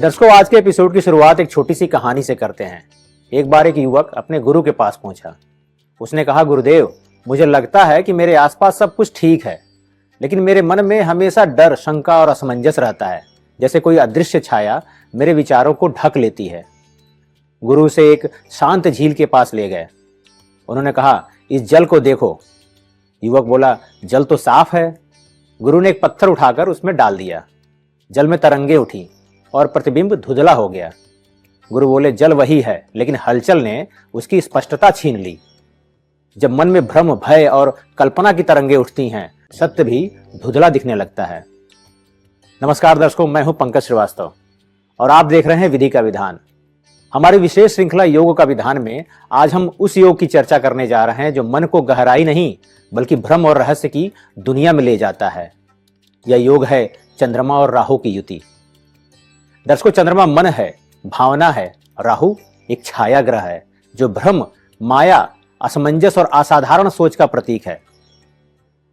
दर्शकों, आज के एपिसोड की शुरुआत एक छोटी सी कहानी से करते हैं। एक बार एक युवक अपने गुरु के पास पहुंचा। उसने कहा, गुरुदेव, मुझे लगता है कि मेरे आसपास सब कुछ ठीक है, लेकिन मेरे मन में हमेशा डर, शंका और असमंजस रहता है, जैसे कोई अदृश्य छाया मेरे विचारों को ढक लेती है। गुरु उसे एक शांत झील के पास ले गए। उन्होंने कहा, इस जल को देखो। युवक बोला, जल तो साफ है। गुरु ने एक पत्थर उठाकर उसमें डाल दिया। जल में तरंगे उठी और प्रतिबिंब धुंधला हो गया। गुरु बोले, जल वही है, लेकिन हलचल ने उसकी स्पष्टता छीन ली। जब मन में भ्रम, भय और कल्पना की तरंगे उठती हैं, सत्य भी धुंधला दिखने लगता है। नमस्कार दर्शकों, मैं हूं पंकज श्रीवास्तव और आप देख रहे हैं विधि का विधान। हमारी विशेष श्रृंखला योग का विधान में आज हम उस योग की चर्चा करने जा रहे हैं जो मन को गहराई नहीं बल्कि भ्रम और रहस्य की दुनिया में ले जाता है। यह योग है चंद्रमा और राहु की युति। दर्शकों, चंद्रमा मन है, भावना है, राहु एक छाया ग्रह है जो भ्रम, माया, असमंजस और असाधारण सोच का प्रतीक है।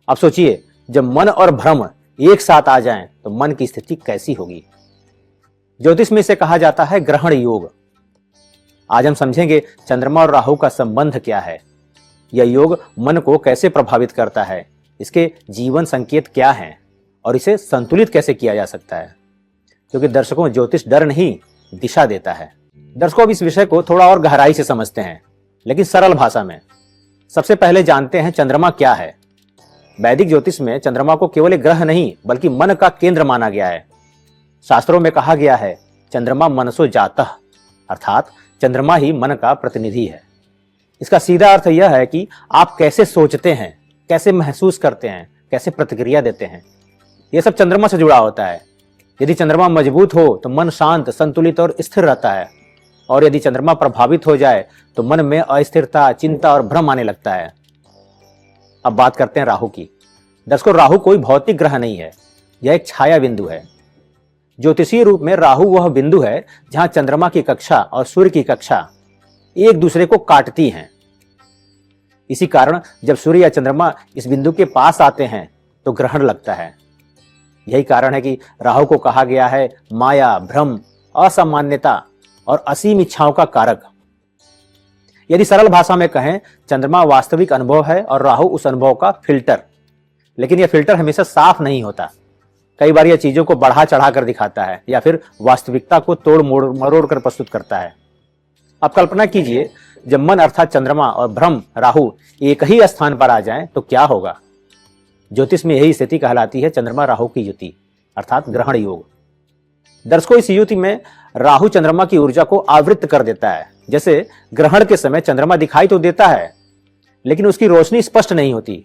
अब सोचिए, जब मन और भ्रम एक साथ आ जाएं तो मन की स्थिति कैसी होगी। ज्योतिष में इसे कहा जाता है ग्रहण योग। आज हम समझेंगे चंद्रमा और राहु का संबंध क्या है, यह योग मन को कैसे प्रभावित करता है, इसके जीवन संकेत क्या हैं और इसे संतुलित कैसे किया जा सकता है। क्योंकि दर्शकों, ज्योतिष डर नहीं, दिशा देता है। दर्शकों, अब इस विषय को थोड़ा और गहराई से समझते हैं, लेकिन सरल भाषा में। सबसे पहले जानते हैं चंद्रमा क्या है। वैदिक ज्योतिष में चंद्रमा को केवल एक ग्रह नहीं बल्कि मन का केंद्र माना गया है। शास्त्रों में कहा गया है, चंद्रमा मनसो जातः, अर्थात चंद्रमा ही मन का प्रतिनिधि है। इसका सीधा अर्थ यह है कि आप कैसे सोचते हैं, कैसे महसूस करते हैं, कैसे प्रतिक्रिया देते हैं, यह सब चंद्रमा से जुड़ा होता है। यदि चंद्रमा मजबूत हो तो मन शांत, संतुलित और स्थिर रहता है, और यदि चंद्रमा प्रभावित हो जाए तो मन में अस्थिरता, चिंता और भ्रम आने लगता है। अब बात करते हैं राहु की। दर्शकों, राहु कोई भौतिक ग्रह नहीं है, यह एक छाया बिंदु है। ज्योतिषीय रूप में राहु वह बिंदु है जहां चंद्रमा की कक्षा और सूर्य की कक्षा एक दूसरे को काटती हैं। इसी कारण जब सूर्य या चंद्रमा इस बिंदु के पास आते हैं तो ग्रहण लगता है। यही कारण है कि राहु को कहा गया है माया, भ्रम, असामान्यता और असीम इच्छाओं का कारक। यदि सरल भाषा में कहें, चंद्रमा वास्तविक अनुभव है और राहु उस अनुभव का फिल्टर। लेकिन यह फिल्टर हमेशा साफ नहीं होता। कई बार यह चीजों को बढ़ा चढ़ा कर दिखाता है या फिर वास्तविकता को तोड़ मरोड़ कर प्रस्तुत करता है। अब कल्पना कीजिए, जब मन अर्थात चंद्रमा और भ्रम राहु एक ही स्थान पर आ जाएं तो क्या होगा। ज्योतिष में यही स्थिति कहलाती है चंद्रमा राहु की युति, अर्थात ग्रहण योग। दर्शकों, इस युति में राहु चंद्रमा की ऊर्जा को आवृत्त कर देता है। जैसे ग्रहण के समय चंद्रमा दिखाई तो देता है लेकिन उसकी रोशनी स्पष्ट नहीं होती।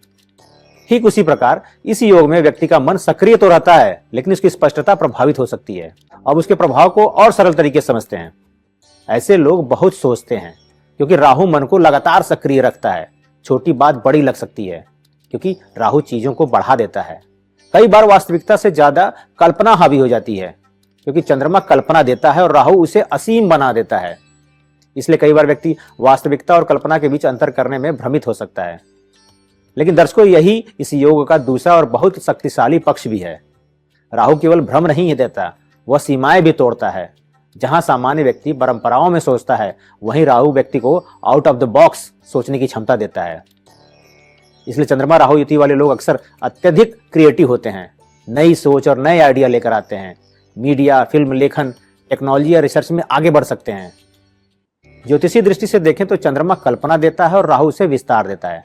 ठीक उसी प्रकार इस योग में व्यक्ति का मन सक्रिय तो रहता है लेकिन उसकी स्पष्टता प्रभावित हो सकती है। अब उसके प्रभाव को और सरल तरीके से समझते हैं। ऐसे लोग बहुत सोचते हैं क्योंकि राहु मन को लगातार सक्रिय रखता है। छोटी बात बड़ी लग सकती है क्योंकि राहु चीजों को बढ़ा देता है। कई बार वास्तविकता से ज्यादा कल्पना हावी हो जाती है क्योंकि चंद्रमा कल्पना देता है और राहु उसे असीम बना देता है। इसलिए कई बार व्यक्ति वास्तविकता और कल्पना के बीच अंतर करने में भ्रमित हो सकता है। लेकिन दर्शकों, यही इस योग का दूसरा और बहुत शक्तिशाली पक्ष भी है। राहु केवल भ्रम नहीं देता, वह सीमाएं भी तोड़ता है। जहां सामान्य व्यक्ति परंपराओं में सोचता है, वहीं राहु व्यक्ति को आउट ऑफ द बॉक्स सोचने की क्षमता देता है। इसलिए चंद्रमा राहु युति वाले लोग अक्सर अत्यधिक क्रिएटिव होते हैं, नई सोच और नए आइडिया लेकर आते हैं। मीडिया, फिल्म, लेखन, टेक्नोलॉजी या रिसर्च में आगे बढ़ सकते हैं। ज्योतिषीय दृष्टि से देखें तो चंद्रमा कल्पना देता है और राहु से विस्तार देता है।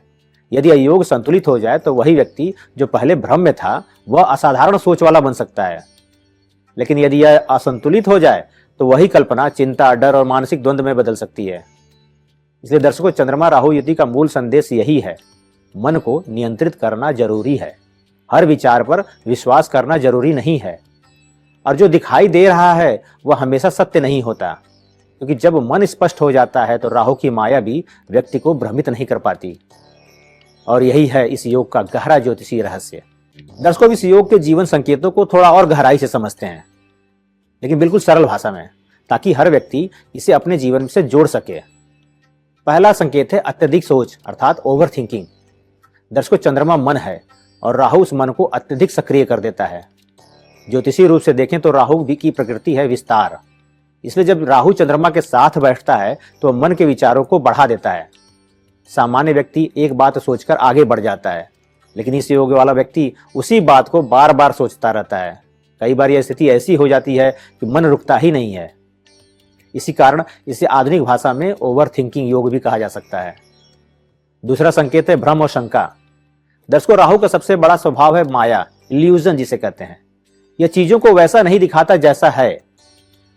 यदि यह योग संतुलित हो जाए तो वही व्यक्ति जो पहले भ्रम में था वह असाधारण सोच वाला बन सकता है। लेकिन यदि यह असंतुलित हो जाए तो वही कल्पना चिंता, डर और मानसिक द्वंद्व में बदल सकती है। इसलिए दर्शकों, चंद्रमा राहु युति का मूल संदेश यही है, मन को नियंत्रित करना जरूरी है। हर विचार पर विश्वास करना जरूरी नहीं है, और जो दिखाई दे रहा है वह हमेशा सत्य नहीं होता। क्योंकि जब मन स्पष्ट हो जाता है तो राहु की माया भी व्यक्ति को भ्रमित नहीं कर पाती। और यही है इस योग का गहरा ज्योतिषीय रहस्य। दर्शकों, इस योग के जीवन संकेतों को थोड़ा और गहराई से समझते हैं, लेकिन बिल्कुल सरल भाषा में, ताकि हर व्यक्ति इसे अपने जीवन से जोड़ सके। पहला संकेत है अत्यधिक सोच, अर्थात ओवर थिंकिंग। दर्शकों, चंद्रमा मन है और राहु उस मन को अत्यधिक सक्रिय कर देता है। ज्योतिषीय रूप से देखें तो राहु की प्रकृति है विस्तार, इसलिए जब राहु चंद्रमा के साथ बैठता है तो मन के विचारों को बढ़ा देता है। सामान्य व्यक्ति एक बात सोचकर आगे बढ़ जाता है, लेकिन इस योग वाला व्यक्ति उसी बात को बार बार सोचता रहता है। कई बार यह स्थिति ऐसी हो जाती है कि मन रुकता ही नहीं है। इसी कारण इसे आधुनिक भाषा में ओवर थिंकिंग योग भी कहा जा सकता है। दूसरा संकेत है भ्रम और शंका। दर्शकों, राहु का सबसे बड़ा स्वभाव है माया, इल्यूजन जिसे कहते हैं। यह चीजों को वैसा नहीं दिखाता जैसा है,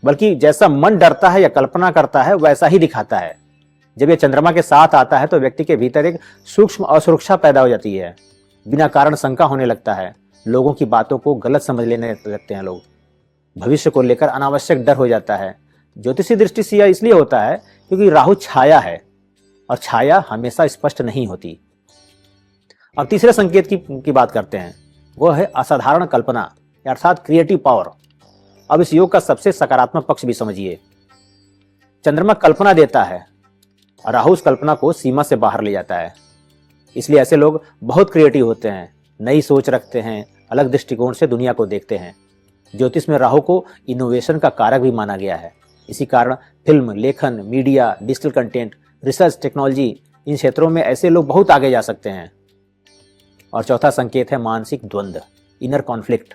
बल्कि जैसा मन डरता है या कल्पना करता है वैसा ही दिखाता है। जब यह चंद्रमा के साथ आता है तो व्यक्ति के भीतर एक सूक्ष्म असुरक्षा पैदा हो जाती है। बिना कारण शंका होने लगता है, लोगों की बातों को गलत समझ लेने लगते हैं लोग, भविष्य को लेकर अनावश्यक डर हो जाता है। ज्योतिषी दृष्टि से यह इसलिए होता है क्योंकि राहु छाया है और छाया हमेशा स्पष्ट नहीं होती। अब तीसरे संकेत की बात करते हैं, वो है असाधारण कल्पना अर्थात क्रिएटिव पावर। अब इस योग का सबसे सकारात्मक पक्ष भी समझिए। चंद्रमा कल्पना देता है और राहु उस कल्पना को सीमा से बाहर ले जाता है। इसलिए ऐसे लोग बहुत क्रिएटिव होते हैं, नई सोच रखते हैं, अलग दृष्टिकोण से दुनिया को देखते हैं। ज्योतिष में राहु को इनोवेशन का कारक भी माना गया है। इसी कारण फिल्म, लेखन, media, digital content, research, technology, इन क्षेत्रों में ऐसे लोग बहुत आगे जा सकते हैं। और चौथा संकेत है मानसिक द्वंद्व, इनर कॉन्फ्लिक्ट।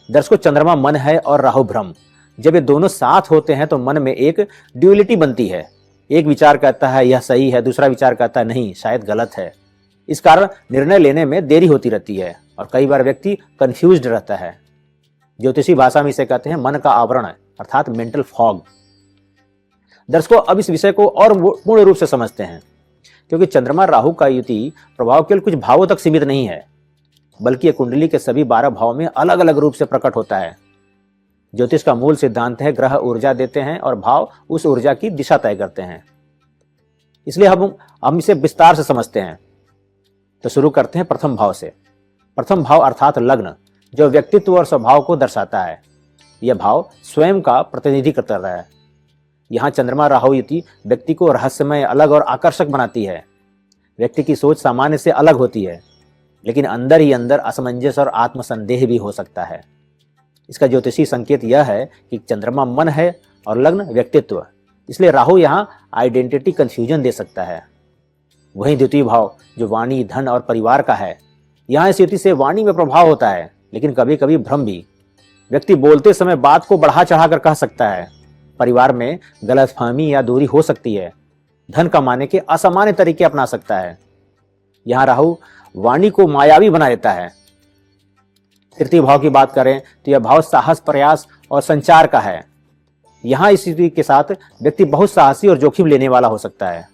दर्शकों, चंद्रमा मन है और राहु भ्रम। जब ये दोनों साथ होते हैं तो मन में एक ड्यूअलिटी बनती है। एक विचार कहता है यह सही है, दूसरा विचार कहता है नहीं, शायद गलत है। इस कारण निर्णय लेने में देरी होती रहती है और कई बार व्यक्ति कंफ्यूज्ड रहता है। ज्योतिषी भाषा में इसे कहते हैं मन का आवरण अर्थात मेंटल फॉग। दर्शकों, अब इस विषय को और पूर्ण रूप से समझते हैं, क्योंकि चंद्रमा राहु का युति प्रभाव केवल कुछ भावों तक सीमित नहीं है, बल्कि कुंडली के सभी 12 भाव में अलग अलग रूप से प्रकट होता है। ज्योतिष का मूल सिद्धांत है ग्रह ऊर्जा देते हैं और भाव उस ऊर्जा की दिशा तय करते हैं। इसलिए हम इसे विस्तार से समझते हैं। तो शुरू करते हैं प्रथम भाव से। प्रथम भाव अर्थात लग्न, जो व्यक्तित्व और स्वभाव को दर्शाता है। यह भाव स्वयं का प्रतिनिधि करता है। यहाँ चंद्रमा राहु युति व्यक्ति को रहस्यमय, अलग और आकर्षक बनाती है। व्यक्ति की सोच सामान्य से अलग होती है, लेकिन अंदर ही अंदर असमंजस और आत्मसंदेह भी हो सकता है। इसका ज्योतिषी संकेत यह है कि चंद्रमा मन है और लग्न व्यक्तित्व, इसलिए राहु यहाँ आइडेंटिटी कंफ्यूजन दे सकता है। वहीं द्वितीय भाव जो वाणी, धन और परिवार का है, यहाँ इस युति से वाणी में प्रभाव होता है, लेकिन कभी कभी भ्रम भी। व्यक्ति बोलते समय बात को बढ़ा चढ़ाकर कह सकता है। परिवार में गलतफहमी या दूरी हो सकती है। धन कमाने के असामान्य तरीके अपना सकता है। यहाँ राहु वाणी को मायावी बना देता है। तृतीय भाव की बात करें तो यह भाव साहस, प्रयास और संचार का है। यहाँ इस स्थिति के साथ व्यक्ति बहुत साहसी और जोखिम लेने वाला हो सकता है।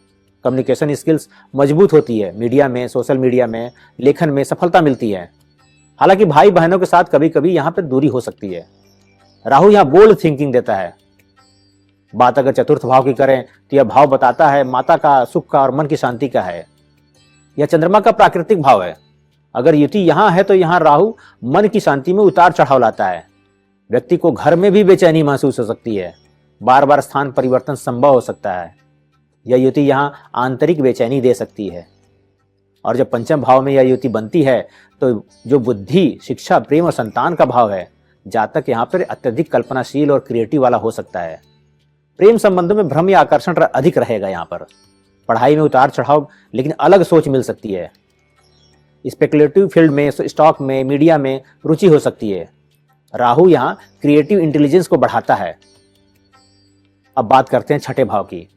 कम्युनिकेशन स्किल्स मजबूत होती है। मीडिया में, सोशल मीडिया में, लेखन में सफलता मिलती है। हालांकि भाई बहनों के साथ कभी कभी यहाँ पर दूरी हो सकती है। राहु यहाँ बोल्ड थिंकिंग देता है। बात अगर चतुर्थ भाव की करें तो यह भाव बताता है माता का, सुख का और मन की शांति का है। यह चंद्रमा का प्राकृतिक भाव है। अगर युति यहाँ है तो यहाँ राहु मन की शांति में उतार चढ़ाव लाता है। व्यक्ति को घर में भी बेचैनी महसूस हो सकती है। बार बार स्थान परिवर्तन संभव हो सकता है। यह युति यहाँ आंतरिक बेचैनी दे सकती है। और जब पंचम भाव में यह युति बनती है तो जो बुद्धि, शिक्षा, प्रेम और संतान का भाव है, जातक यहाँ पर अत्यधिक कल्पनाशील और क्रिएटिव वाला हो सकता है। प्रेम संबंधों में भ्रम या आकर्षण अधिक रहेगा। यहाँ पर पढ़ाई में उतार चढ़ाव, लेकिन अलग सोच मिल सकती है। स्पेकुलेटिव फील्ड में, स्टॉक में, मीडिया में रुचि हो सकती है। राहु यहाँ क्रिएटिव इंटेलिजेंस को बढ़ाता है। अब बात करते हैं छठे भाव की।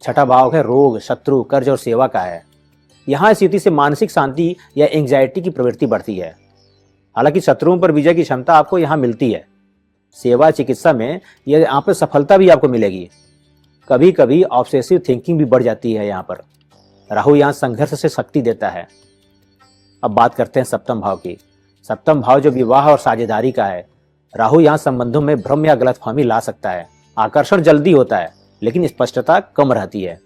छठा भाव है रोग, शत्रु, कर्ज और सेवा का है। यहाँ इस युति से मानसिक शांति या एंग्जाइटी की प्रवृत्ति बढ़ती है। हालांकि शत्रुओं पर विजय की क्षमता आपको यहाँ मिलती है। सेवा, चिकित्सा में यह यहाँ पर सफलता भी आपको मिलेगी। कभी कभी ऑब्सेसिव थिंकिंग भी बढ़ जाती है। यहाँ पर राहु यहाँ संघर्ष से शक्ति देता है। अब बात करते हैं सप्तम भाव की। सप्तम भाव जो विवाह और साझेदारी का है। राहु यहाँ संबंधों में भ्रम या गलतफहमी ला सकता है। आकर्षण जल्दी होता है, लेकिन स्पष्टता कम रहती है।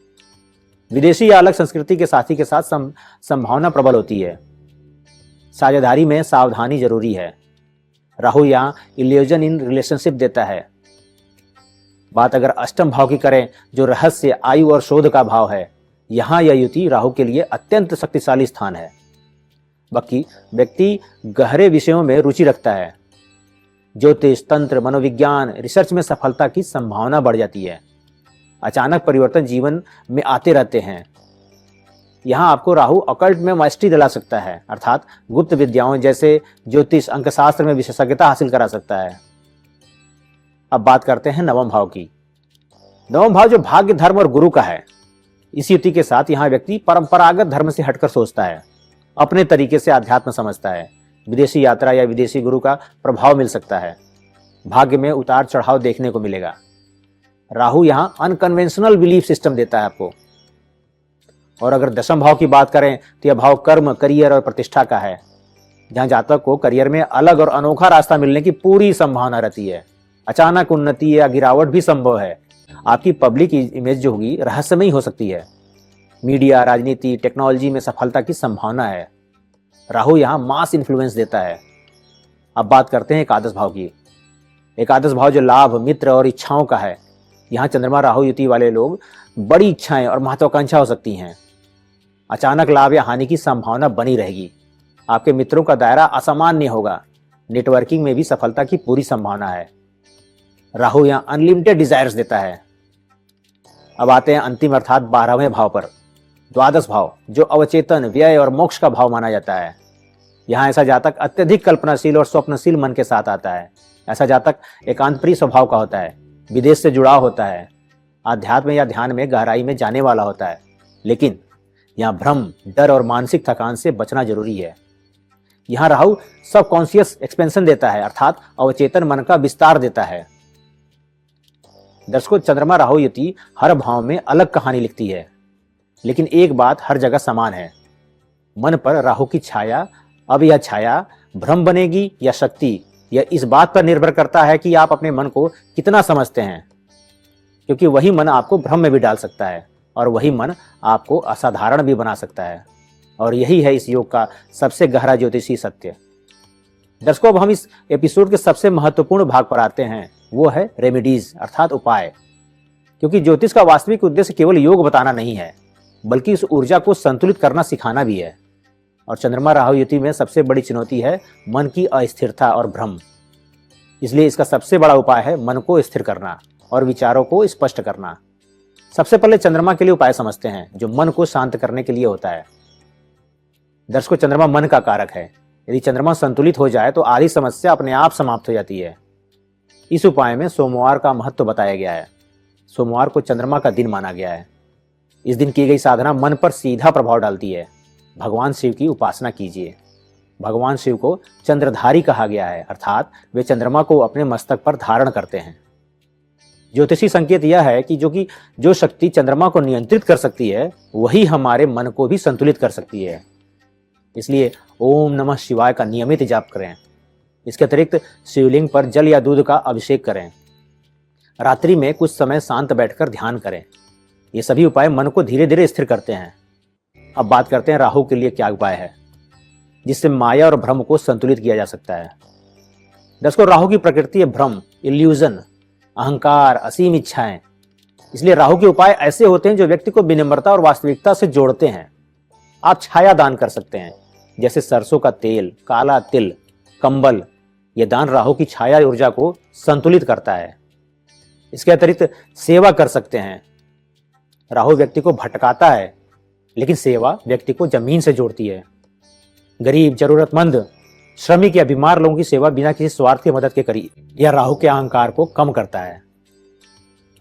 विदेशी या अलग संस्कृति के साथी के साथ संभावना प्रबल होती है। साझेदारी में सावधानी जरूरी है। राहु यहाँ इल्यूजन इन रिलेशनशिप देता है। बात अगर अष्टम भाव की करें जो रहस्य, आयु और शोध का भाव है, यहाँ यह युति राहु के लिए अत्यंत शक्तिशाली स्थान है। बाकी व्यक्ति गहरे विषयों में रुचि रखता है। ज्योतिष, तंत्र, मनोविज्ञान, रिसर्च में सफलता की संभावना बढ़ जाती है। अचानक परिवर्तन जीवन में आते रहते हैं। यहाँ आपको राहु ऑकल्ट में मास्टरी दिला सकता है, अर्थात गुप्त विद्याओं जैसे ज्योतिष, अंकशास्त्र में विशेषज्ञता हासिल करा सकता है। अब बात करते हैं नवम भाव की। नवम भाव जो भाग्य, धर्म और गुरु का है। इस युति के साथ यहाँ व्यक्ति परंपरागत धर्म से हटकर सोचता है, अपने तरीके से अध्यात्म समझता है। विदेशी यात्रा या विदेशी गुरु का प्रभाव मिल सकता है। भाग्य में उतार चढ़ाव देखने को मिलेगा। राहु यहाँ अनकन्वेंशनल बिलीफ सिस्टम देता है आपको। और अगर दशम भाव की बात करें तो यह भाव कर्म, करियर और प्रतिष्ठा का है, जहां जातक को करियर में अलग और अनोखा रास्ता मिलने की पूरी संभावना रहती है। अचानक उन्नति या गिरावट भी संभव है। आपकी पब्लिक इमेज जो होगी रहस्यमयी हो सकती है। मीडिया, राजनीति, टेक्नोलॉजी में सफलता की संभावना है। राहु यहाँ मास इन्फ्लुएंस देता है। अब बात करते हैं एकादश भाव की। एकादश भाव जो लाभ, मित्र और इच्छाओं का है। यहाँ चंद्रमा राहु युति वाले लोग बड़ी इच्छाएं और महत्वाकांक्षा हो सकती हैं। अचानक लाभ या हानि की संभावना बनी रहेगी। आपके मित्रों का दायरा असामान्य होगा। नेटवर्किंग में भी सफलता की पूरी संभावना है। राहु यहाँ अनलिमिटेड डिजायर्स देता है। अब आते हैं अंतिम अर्थात 12वें भाव पर। द्वादश भाव जो अवचेतन, व्यय और मोक्ष का भाव माना जाता है। यहाँ ऐसा जातक अत्यधिक कल्पनाशील और स्वप्नशील मन के साथ आता है। ऐसा जातक एकांत प्रिय स्वभाव का होता है, विदेश से जुड़ाव होता है, आध्यात्म या ध्यान में गहराई में जाने वाला होता है। लेकिन यहाँ भ्रम, डर और मानसिक थकान से बचना जरूरी है। यहाँ राहु सबकॉन्शियस एक्सपेंशन देता है, अर्थात अवचेतन मन का विस्तार देता है। दर्शकों, चंद्रमा राहु युति हर भाव में अलग कहानी लिखती है, लेकिन एक बात हर जगह समान है। मन पर राहु की छाया, अब यह छाया भ्रम बनेगी या शक्ति, यह इस बात पर निर्भर करता है कि आप अपने मन को कितना समझते हैं, क्योंकि वही मन आपको भ्रम में भी डाल सकता है और वही मन आपको असाधारण भी बना सकता है। और यही है इस योग का सबसे गहरा ज्योतिषी सत्य। दर्शकों, अब हम इस एपिसोड के सबसे महत्वपूर्ण भाग पर आते हैं, वो है रेमेडीज अर्थात उपाय। क्योंकि ज्योतिष का वास्तविक उद्देश्य केवल योग बताना नहीं है, बल्कि इस ऊर्जा को संतुलित करना सिखाना भी है। और चंद्रमा राहु युति में सबसे बड़ी चुनौती है मन की अस्थिरता और भ्रम। इसलिए इसका सबसे बड़ा उपाय है मन को स्थिर करना और विचारों को स्पष्ट करना। सबसे पहले चंद्रमा के लिए उपाय समझते हैं, जो मन को शांत करने के लिए होता है। दर्शकों, चंद्रमा मन का कारक है। यदि चंद्रमा संतुलित हो जाए तो आधी समस्या अपने आप समाप्त हो जाती है। इस उपाय में सोमवार का महत्व बताया गया है। सोमवार को चंद्रमा का दिन माना गया है। इस दिन की गई साधना मन पर सीधा प्रभाव डालती है। भगवान शिव की उपासना कीजिए। भगवान शिव को चंद्रधारी कहा गया है, अर्थात वे चंद्रमा को अपने मस्तक पर धारण करते हैं। ज्योतिषी संकेत यह है कि जो शक्ति चंद्रमा को नियंत्रित कर सकती है, वही हमारे मन को भी संतुलित कर सकती है। इसलिए ओम नमः शिवाय का नियमित जाप करें। इसके अतिरिक्त शिवलिंग पर जल या दूध का अभिषेक करें। रात्रि में कुछ समय शांत बैठकर ध्यान करें। ये सभी उपाय मन को धीरे धीरे स्थिर करते हैं। अब बात करते हैं राहु के लिए क्या उपाय है, जिससे माया और भ्रम को संतुलित किया जा सकता है। दर्शकों, राहु की प्रकृति है भ्रम, इल्यूजन, अहंकार, असीम इच्छाएं। इसलिए राहु के उपाय ऐसे होते हैं जो व्यक्ति को विनम्रता और वास्तविकता से जोड़ते हैं। आप छाया दान कर सकते हैं, जैसे सरसों का तेल, काला तिल, कंबल। यह दान राहु की छाया ऊर्जा को संतुलित करता है। इसके अतिरिक्त सेवा कर सकते हैं। राहु व्यक्ति को भटकाता है, लेकिन सेवा व्यक्ति को जमीन से जोड़ती है। गरीब, जरूरतमंद, श्रमिक या बीमार लोगों की सेवा बिना किसी स्वार्थ की मदद के करी, यह राहु के अहंकार को कम करता है।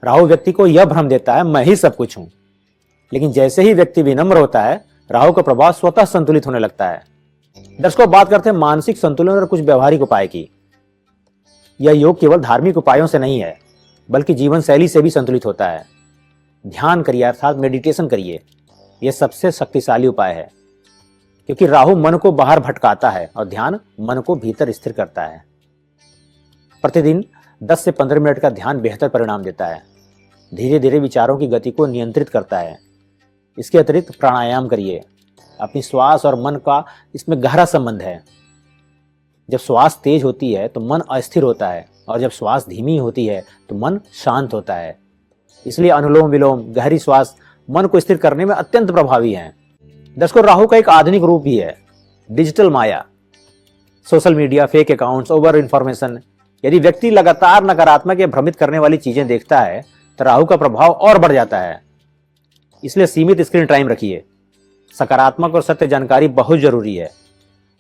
राहु व्यक्ति को यह भ्रम देता है मैं ही सब कुछ हूं, लेकिन जैसे ही व्यक्ति विनम्र होता है, राहु का प्रभाव स्वतः संतुलित होने लगता है। दर्शकों, बात करते हैं मानसिक संतुलन और कुछ व्यवहारिक उपाय की। यह योग केवल धार्मिक उपायों से नहीं है, बल्कि जीवन शैली से भी संतुलित होता है। ध्यान करिए, अर्थात मेडिटेशन करिए। यह सबसे शक्तिशाली उपाय है, क्योंकि राहु मन को बाहर भटकाता है और ध्यान मन को भीतर स्थिर करता है। प्रतिदिन 10 से 15 मिनट का ध्यान बेहतर परिणाम देता है। धीरे धीरे विचारों की गति को नियंत्रित करता है। इसके अतिरिक्त प्राणायाम करिए। अपनी श्वास और मन का इसमें गहरा संबंध है। जब श्वास तेज होती है तो मन अस्थिर होता है, और जब श्वास धीमी होती है तो मन शांत होता है। इसलिए अनुलोम विलोम, गहरी श्वास मन को स्थिर करने में अत्यंत प्रभावी है। दर्शकों, राहु का एक आधुनिक रूप भी है, डिजिटल माया। Social media, fake accounts, over information, यदि व्यक्ति लगातार नकारात्मक या भ्रमित करने वाली चीजें देखता है तो राहु का प्रभाव और बढ़ जाता है। इसलिए सीमित स्क्रीन टाइम रखिए। सकारात्मक और सत्य जानकारी बहुत जरूरी है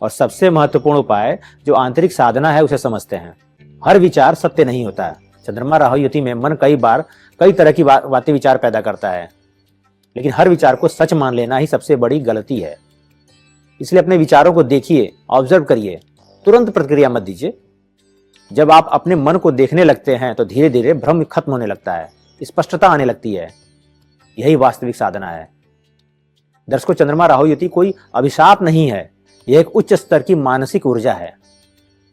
और सबसे महत्वपूर्ण उपाय जो आंतरिक साधना है उसे समझते हैं। हर विचार सत्य नहीं होता है। चंद्रमा राहु युति में मन कई बार कई तरह की बातें विचार पैदा करता है, लेकिन हर विचार को सच मान लेना ही सबसे बड़ी गलती है। इसलिए अपने विचारों को देखिए, ऑब्जर्व करिए, तुरंत प्रतिक्रिया मत दीजिए। जब आप अपने मन को देखने लगते हैं तो धीरे धीरे भ्रम खत्म होने लगता है, स्पष्टता आने लगती है। यही वास्तविक साधना है। दर्शकों, चंद्रमा राहु युति कोई अभिशाप नहीं है, यह एक उच्च स्तर की मानसिक ऊर्जा है।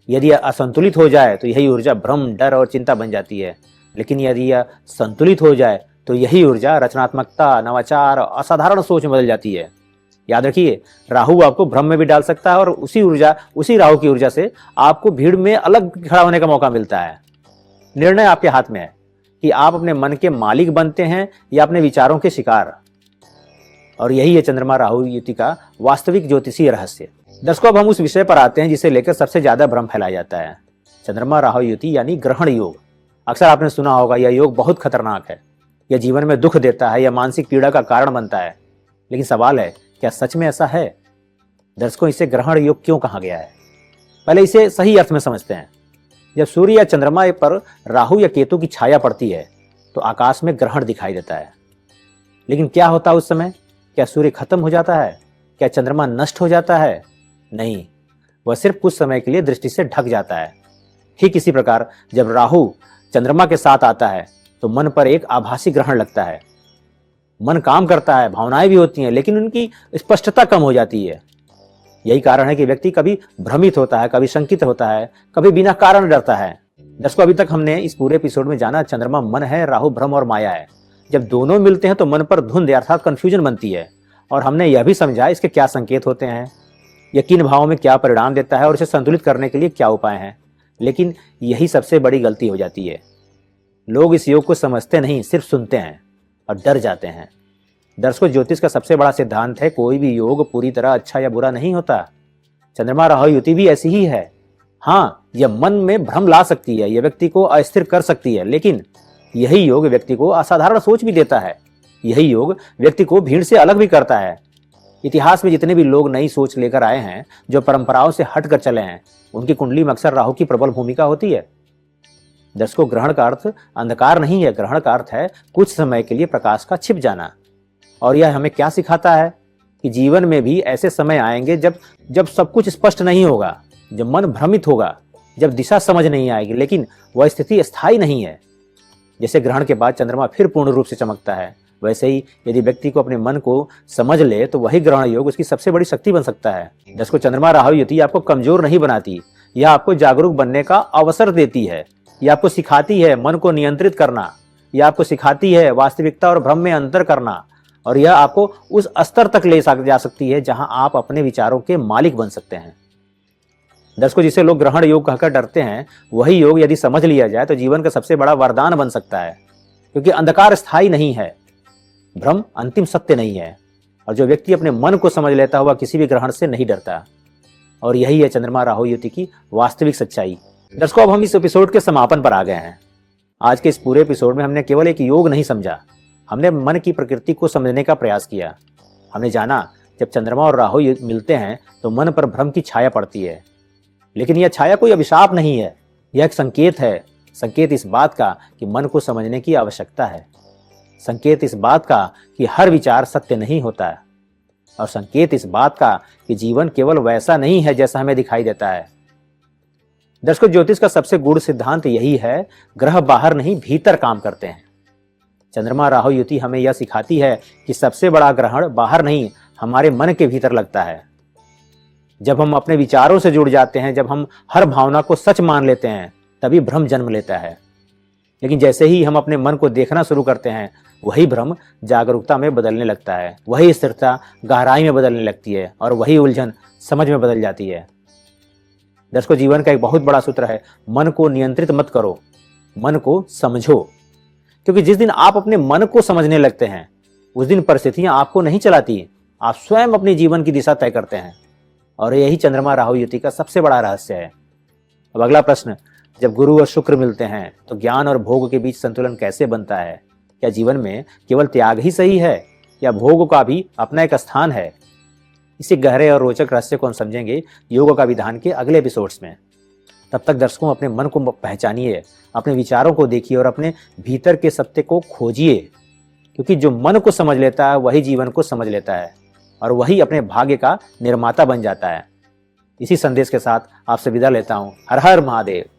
यदि यह असंतुलित हो जाए तो यही ऊर्जा भ्रम, डर और चिंता बन जाती है, लेकिन यदि यह संतुलित हो जाए तो यही ऊर्जा रचनात्मकता, नवाचार और असाधारण सोच में बदल जाती है। याद रखिए, राहु आपको भ्रम में भी डाल सकता है और उसी राहु की ऊर्जा से आपको भीड़ में अलग खड़ा होने का मौका मिलता है। निर्णय आपके हाथ में है कि आप अपने मन के मालिक बनते हैं या अपने विचारों के शिकार। और यही है चंद्रमा राहु युति का वास्तविक ज्योतिषीय रहस्य। दर्शकों, अब हम उस विषय पर आते हैं जिसे लेकर सबसे ज्यादा भ्रम फैलाया जाता है। चंद्रमा राहु युति यानी ग्रहण योग। अक्सर आपने सुना होगा यह योग बहुत खतरनाक है, यह जीवन में दुख देता है, यह मानसिक पीड़ा का कारण बनता है। लेकिन सवाल है, क्या सच में ऐसा है? दर्शकों, इसे ग्रहण योग क्यों कहा गया है? पहले इसे सही अर्थ में समझते हैं। जब सूर्य या चंद्रमा पर राहु या केतु की छाया पड़ती है तो आकाश में ग्रहण दिखाई देता है। लेकिन क्या होता है उस समय? क्या सूर्य खत्म हो जाता है? क्या चंद्रमा नष्ट हो जाता है? नहीं, वह सिर्फ कुछ समय के लिए दृष्टि से ढक जाता है। ठीक इसी प्रकार जब राहु चंद्रमा के साथ आता है तो मन पर एक आभासी ग्रहण लगता है। मन काम करता है, भावनाएं भी होती हैं, लेकिन उनकी स्पष्टता कम हो जाती है। यही कारण है कि व्यक्ति कभी भ्रमित होता है, कभी शंकित होता है, कभी बिना कारण डरता है। दर्शकों, अभी तक हमने इस पूरे एपिसोड में जाना चंद्रमा मन है, राहु भ्रम और माया है। जब दोनों मिलते हैं तो मन पर धुंध अर्थात कंफ्यूजन बनती है। और हमने यह भी समझा इसके क्या संकेत होते हैं, यह किन भावों में क्या परिणाम देता है और इसे संतुलित करने के लिए क्या उपाय हैं। लेकिन यही सबसे बड़ी गलती हो जाती है। लोग इस योग को समझते नहीं, सिर्फ सुनते हैं और डर जाते हैं। दर्शकों, ज्योतिष का सबसे बड़ा सिद्धांत है, कोई भी योग पूरी तरह अच्छा या बुरा नहीं होता। चंद्रमा राहु युति भी ऐसी ही है। हाँ, यह मन में भ्रम ला सकती है, यह व्यक्ति को अस्थिर कर सकती है, लेकिन यही योग व्यक्ति को असाधारण सोच भी देता है। यही योग व्यक्ति को भीड़ से अलग भी करता है। इतिहास में जितने भी लोग नई सोच लेकर आए हैं, जो परंपराओं से हटकर चले हैं, उनकी कुंडली में अक्सर राहु की प्रबल भूमिका होती है। दर्शकों, ग्रहण का अर्थ अंधकार नहीं है, ग्रहण का अर्थ है कुछ समय के लिए प्रकाश का छिप जाना। और यह हमें क्या सिखाता है कि जीवन में भी ऐसे समय आएंगे जब सब कुछ स्पष्ट नहीं होगा, जब मन भ्रमित होगा, जब दिशा समझ नहीं आएगी, लेकिन वह स्थिति स्थायी नहीं है। जैसे ग्रहण के बाद चंद्रमा फिर पूर्ण रूप से चमकता है, वैसे ही यदि व्यक्ति को अपने मन को समझ ले तो वही ग्रहण योग उसकी सबसे बड़ी शक्ति बन सकता है। दर्शकों, चंद्रमा राहु युति आपको कमजोर नहीं बनाती, यह आपको जागरूक बनने का अवसर देती है। यह आपको सिखाती है मन को नियंत्रित करना, यह आपको सिखाती है वास्तविकता और भ्रम में अंतर करना, और यह आपको उस स्तर तक ले जा सकती है जहां आप अपने विचारों के मालिक बन सकते हैं। दर्शकों, जिसे लोग ग्रहण योग कहकर डरते हैं, वही योग यदि समझ लिया जाए तो जीवन का सबसे बड़ा वरदान बन सकता है। क्योंकि अंधकार स्थायी नहीं है, भ्रम अंतिम सत्य नहीं है, और जो व्यक्ति अपने मन को समझ लेता हुआ किसी भी ग्रहण से नहीं डरता। और यही है चंद्रमा राहु युति की वास्तविक सच्चाई। दर्शकों, अब हम इस एपिसोड के समापन पर आ गए हैं। आज के इस पूरे एपिसोड में हमने केवल एक योग नहीं समझा, हमने मन की प्रकृति को समझने का प्रयास किया। हमने जाना जब चंद्रमा और राहु मिलते हैं तो मन पर भ्रम की छाया पड़ती है, लेकिन यह छाया कोई अभिशाप नहीं है, यह एक संकेत है। संकेत इस बात का कि मन को समझने की आवश्यकता है, संकेत इस बात का कि हर विचार सत्य नहीं होता है, और संकेत इस बात का कि जीवन केवल वैसा नहीं है जैसा हमें दिखाई देता है। दर्शकों, ज्योतिष का सबसे गूढ़ सिद्धांत यही है, ग्रह बाहर नहीं भीतर काम करते हैं। चंद्रमा राहु युति हमें यह सिखाती है कि सबसे बड़ा ग्रहण बाहर नहीं, हमारे मन के भीतर लगता है। जब हम अपने विचारों से जुड़ जाते हैं, जब हम हर भावना को सच मान लेते हैं, तभी भ्रम जन्म लेता है। लेकिन जैसे ही हम अपने मन को देखना शुरू करते हैं, वही भ्रम जागरूकता में बदलने लगता है, वही स्थिरता गहराई में बदलने लगती है, और वही उलझन समझ में बदल जाती है। दर्शकों, जीवन का एक बहुत बड़ा सूत्र है, मन को नियंत्रित मत करो, मन को समझो। क्योंकि जिस दिन आप अपने मन को समझने लगते हैं, उस दिन परिस्थितियां आपको नहीं चलाती, आप स्वयं अपने जीवन की दिशा तय करते हैं। और यही चंद्रमा राहु युति का सबसे बड़ा रहस्य है। अब अगला प्रश्न, जब गुरु और शुक्र मिलते हैं तो ज्ञान और भोग के बीच संतुलन कैसे बनता है? क्या जीवन में केवल त्याग ही सही है या भोग का भी अपना एक स्थान है? इसी गहरे और रोचक रहस्य को हम समझेंगे योग का विधान के अगले एपिसोड्स में। तब तक दर्शकों, अपने मन को पहचानिए, अपने विचारों को देखिए और अपने भीतर के सत्य को खोजिए, क्योंकि जो मन को समझ लेता है वही जीवन को समझ लेता है और वही अपने भाग्य का निर्माता बन जाता है। इसी संदेश के साथ आपसे विदा लेता हूं। हर हर महादेव।